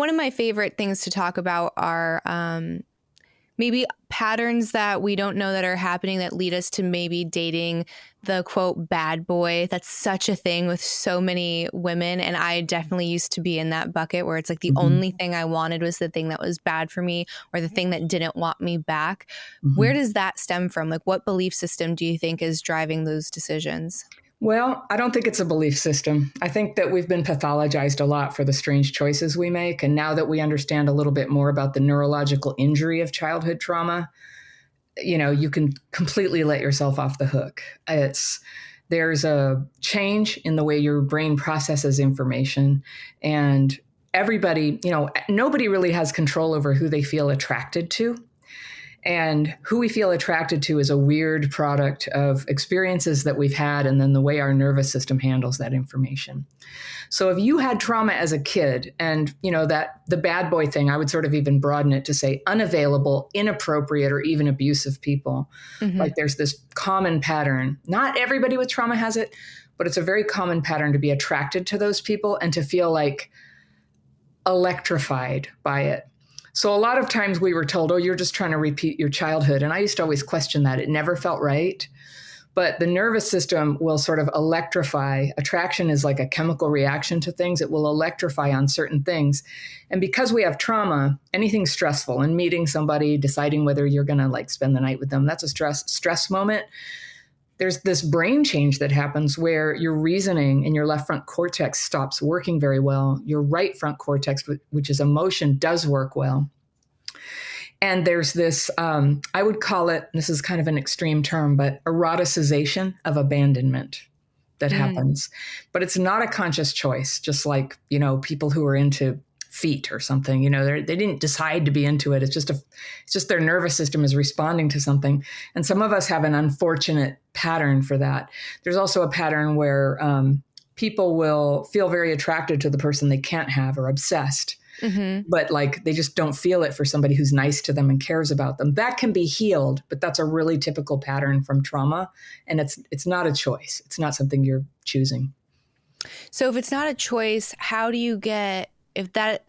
one of my favorite things to talk about are maybe patterns that we don't know that are happening that lead us to maybe dating the quote bad boy. That's such a thing with so many women. And I definitely used to be in that bucket where it's like the only thing I wanted was the thing that was bad for me or the thing that didn't want me back. Where does that stem from? Like, what belief system do you think is driving those decisions? Well, I don't think it's a belief system. I think that we've been pathologized a lot for the strange choices we make. And now that we understand a little bit more about the neurological injury of childhood trauma, you can completely let yourself off the hook. There's a change in the way your brain processes information. And everybody, nobody really has control over who they feel attracted to. And who we feel attracted to is a weird product of experiences that we've had and then the way our nervous system handles that information. So if you had trauma as a kid and, that the bad boy thing, I would sort of even broaden it to say unavailable, inappropriate, or even abusive people. Like there's this common pattern. Not everybody with trauma has it, but it's a very common pattern to be attracted to those people and to feel like electrified by it. So a lot of times we were told, oh, you're just trying to repeat your childhood. And I used to always question that. It never felt right. But the nervous system will sort of electrify. Attraction is like a chemical reaction to things. It will electrify on certain things. And because we have trauma, anything stressful and meeting somebody, deciding whether you're going to like spend the night with them, that's a stress moment. There's this brain change that happens where your reasoning in your left front cortex stops working very well. Your right front cortex, which is emotion, does work well. And there's this, I would call it, this is kind of an extreme term, but eroticization of abandonment that happens. But it's not a conscious choice, just like, people who are into feet or something, they didn't decide to be into it. It's just their nervous system is responding to something. And some of us have an unfortunate pattern for that. There's also a pattern where people will feel very attracted to the person they can't have or obsessed, but like they just don't feel it for somebody who's nice to them and cares about them. That can be healed, but that's a really typical pattern from trauma. And it's not a choice. It's not something you're choosing. So if it's not a choice, how do you get,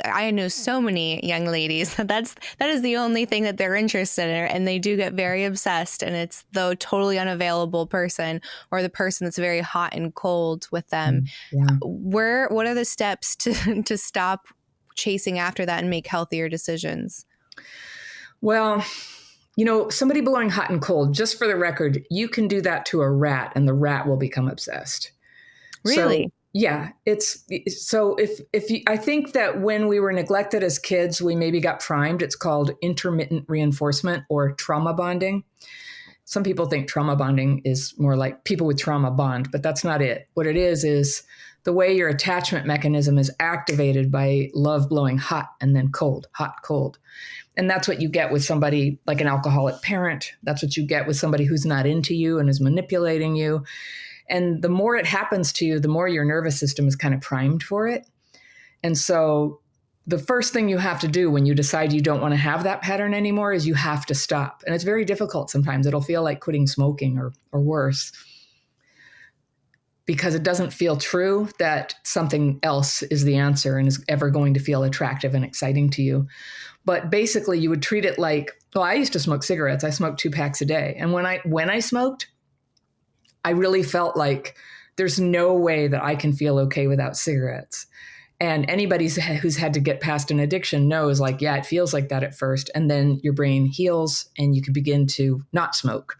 I know so many young ladies that is the only thing that they're interested in, and they do get very obsessed, and it's the totally unavailable person or the person that's very hot and cold with them. What are the steps to stop chasing after that and make healthier decisions? Well, somebody blowing hot and cold, just for the record, you can do that to a rat and the rat will become obsessed. Really? Yeah, I think that when we were neglected as kids, we maybe got primed. It's called intermittent reinforcement or trauma bonding. Some people think trauma bonding is more like people with trauma bond, but that's not it. What it is the way your attachment mechanism is activated by love blowing hot and then cold, hot, cold. And that's what you get with somebody like an alcoholic parent. That's what you get with somebody who's not into you and is manipulating you. And the more it happens to you, the more your nervous system is kind of primed for it. And so the first thing you have to do when you decide you don't want to have that pattern anymore is you have to stop. And it's very difficult sometimes. It'll feel like quitting smoking or worse, because it doesn't feel true that something else is the answer and is ever going to feel attractive and exciting to you. But basically you would treat it like, well, I used to smoke cigarettes. I smoked 2 packs a day. And when I smoked, I really felt like there's no way that I can feel okay without cigarettes. And anybody who's had to get past an addiction knows, like, yeah, it feels like that at first. And then your brain heals and you can begin to not smoke.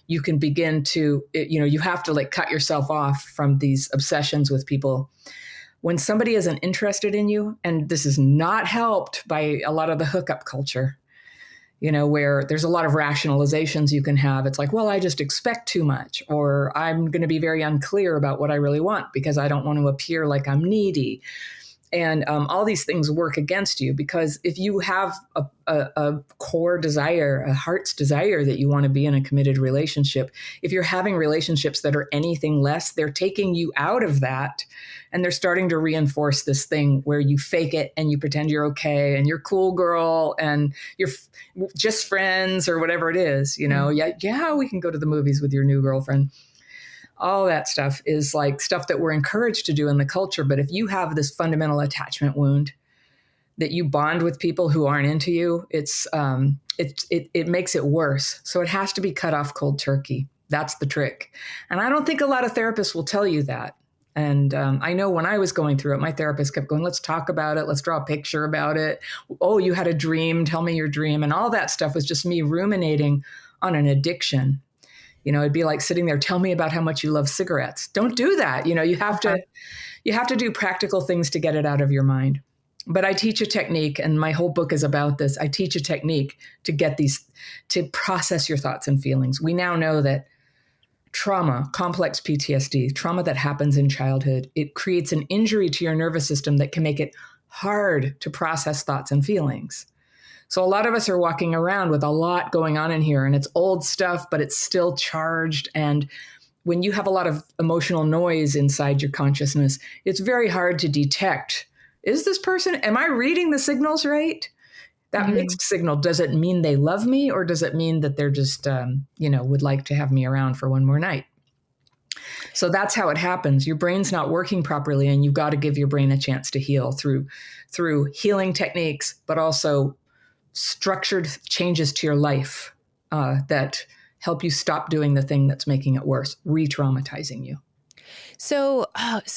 You can begin to, you have to like cut yourself off from these obsessions with people. When somebody isn't interested in you, and this is not helped by a lot of the hookup culture, where there's a lot of rationalizations you can have. It's like, well, I just expect too much, or I'm going to be very unclear about what I really want because I don't want to appear like I'm needy. And all these things work against you, because if you have a core desire, a heart's desire that you want to be in a committed relationship, if you're having relationships that are anything less, they're taking you out of that. And they're starting to reinforce this thing where you fake it and you pretend you're okay and you're cool girl and you're just friends or whatever it is, Yeah, we can go to the movies with your new girlfriend. All that stuff is like stuff that we're encouraged to do in the culture. But if you have this fundamental attachment wound, that you bond with people who aren't into you, it makes it worse. So it has to be cut off cold turkey. That's the trick. And I don't think a lot of therapists will tell you that. And I know when I was going through it, my therapist kept going, let's talk about it. Let's draw a picture about it. Oh, you had a dream. Tell me your dream. And all that stuff was just me ruminating on an addiction. It'd be like sitting there, tell me about how much you love cigarettes. Don't do that. You have to do practical things to get it out of your mind. But I teach a technique, and my whole book is about this. I teach a technique to process your thoughts and feelings. We now know that trauma, complex PTSD, trauma that happens in childhood, it creates an injury to your nervous system that can make it hard to process thoughts and feelings. So a lot of us are walking around with a lot going on in here, and it's old stuff, but it's still charged. And when you have a lot of emotional noise inside your consciousness, it's very hard to detect. Is this person, am I reading the signals right? That mixed signal, does it mean they love me, or does it mean that they're just, would like to have me around for one more night? So that's how it happens. Your brain's not working properly, and you've got to give your brain a chance to heal through healing techniques, but also structured changes to your life that help you stop doing the thing that's making it worse, re-traumatizing you. So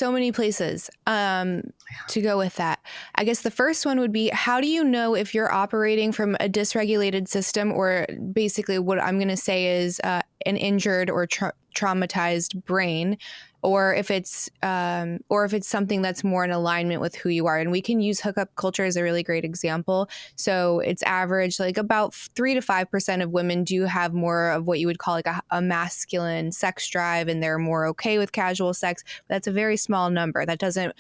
many places to go with that. I guess the first one would be, how do you know if you're operating from a dysregulated system, or basically what I'm going to say is an injured or traumatized brain, or if it's something that's more in alignment with who you are? And we can use hookup culture as a really great example. So it's average, like about 3 to 5% of women do have more of what you would call like a masculine sex drive, and they're more okay with casual sex. But that's a very small number. That doesn't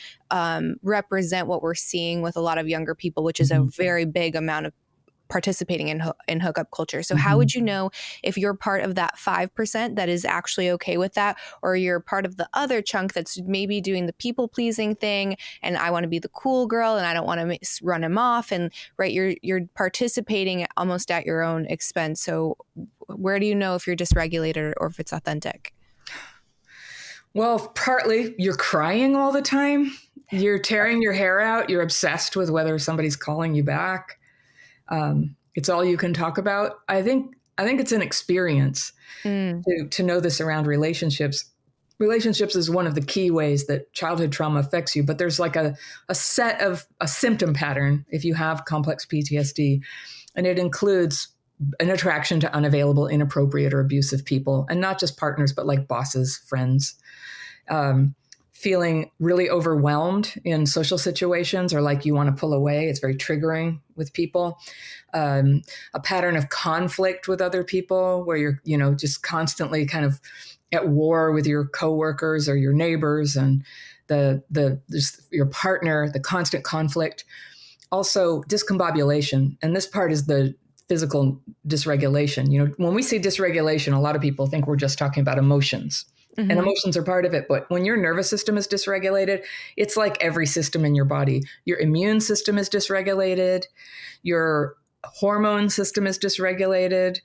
represent what we're seeing with a lot of younger people, which is a very big amount of participating in hookup culture. So how would you know if you're part of that 5% that is actually okay with that, or you're part of the other chunk that's maybe doing the people pleasing thing, and I want to be the cool girl and I don't want to run him off, and right, you're participating almost at your own expense. So where do you know if you're dysregulated or if it's authentic? Well, partly you're crying all the time. You're tearing your hair out. You're obsessed with whether somebody's calling you back. It's all you can talk about. I think it's an experience to know this around relationships. Relationships is one of the key ways that childhood trauma affects you, but there's like a symptom pattern if you have complex PTSD, and it includes an attraction to unavailable, inappropriate, or abusive people, and not just partners, but like bosses, friends. Feeling really overwhelmed in social situations, or like you want to pull away. It's very triggering with people. A pattern of conflict with other people where you're, just constantly kind of at war with your coworkers or your neighbors and your partner, the constant conflict. Also discombobulation. And this part is the physical dysregulation. When we say dysregulation, a lot of people think we're just talking about emotions. And emotions are part of it. But when your nervous system is dysregulated, it's like every system in your body. Your immune system is dysregulated. Your hormone system is dysregulated.